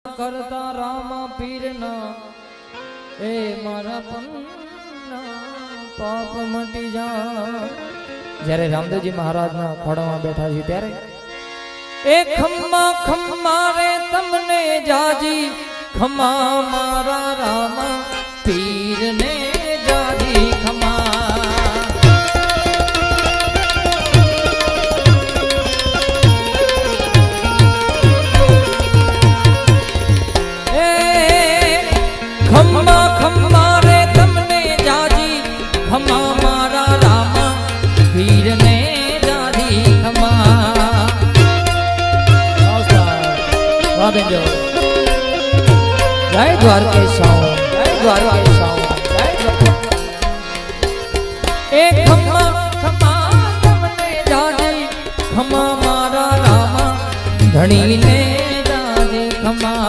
કરતા રામા પીરના એ મારા પન્ના પાપ મટી જા। જ્યારે રામદેવજી મહારાજના ખોડામાં બેઠા છે ત્યારે એ ખમ્મા ખમ્મા રે તમને જાજી ખમ્મા મારા રામા પીરને જાજી ખમ્મા। ખમ્મા ખમ્મા રે તમને જાજી ખમ્મા મારા રામા પીરને જાજી ખમ્મા। વાબેજો જય દ્વારકેશાઓ જય દ્વારકેશાઓ એ ખમ્મા ખમ્મા તમને જાજી ખમ્મા મારા રામા ધણીને જાજી ખમ્મા।